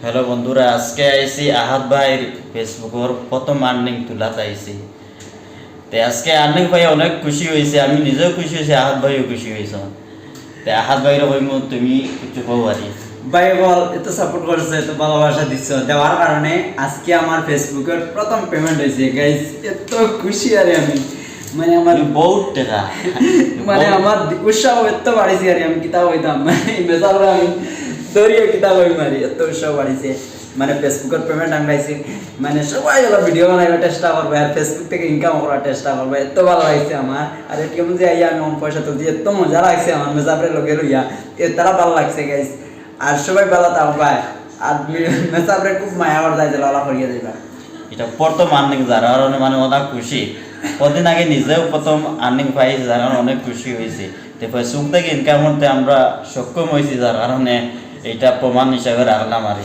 Hello বন্ধুরা, আজকে আইসি আহাদ ভাইয়ের ফেসবুকের প্রথম আর্নিং তোলা চাইছি। তো আজকে আর্নিং পাই অনেক খুশি হয়েছে, আমি নিজেও খুশি হয়েছি, আহাদ ভাইও খুশি হয়েছে। তো আহাদ ভাইয়ের কইম তুমি কিছু কব পারি। ভাই বল, এত সাপোর্ট করছে, এত ভালোবাসা দিচ্ছ, দেওয়ার কারণে আজকে আমার ফেসবুকের প্রথম পেমেন্ট হয়েছে গাইস। এত খুশি আরে আমি, মানে আমার বহুত টাকা মানে আমার উৎসাহ এত বাড়িছে আরে, আমি কিতাব হইতাম মেজাবরা আমি দৌড়িয়ে কিতাব হই মারি, এত উৎসাহ বাড়িছে। মানে ফেসবুকের পেমেন্ট আমি পাইছি, মানে সবাই হলো ভিডিও বানাইবার চেষ্টা করবে আর ফেসবুক থেকে ইনকাম করার চেষ্টা করবে, এত ভালো লাগছে আমার। আর কেমন যে আইয়া আমি অন পয়সা তুলছি, এত মজা লাগছে আমার মেজাবরে লোকে লইয়া, তারা ভালো লাগছে গাইস। আর সবাই ভালো তাও পায়, আর মেজাবরে খুব মায়া করে যাইতে লালা করিয়ে যাইবা। এটা প্রথম আর্নিং, যার কারণে মানে অনেক খুশি। কদিন আগে নিজেও প্রথম আর্নিং পাইছি, যার কারণে অনেক খুশি হয়েছি। তো ফেসবুক থেকে ইনকাম করতে আমরা সক্ষম হয়েছি, যার কারণে এইটা প্রমাণ হিসাবে রাখলাম আর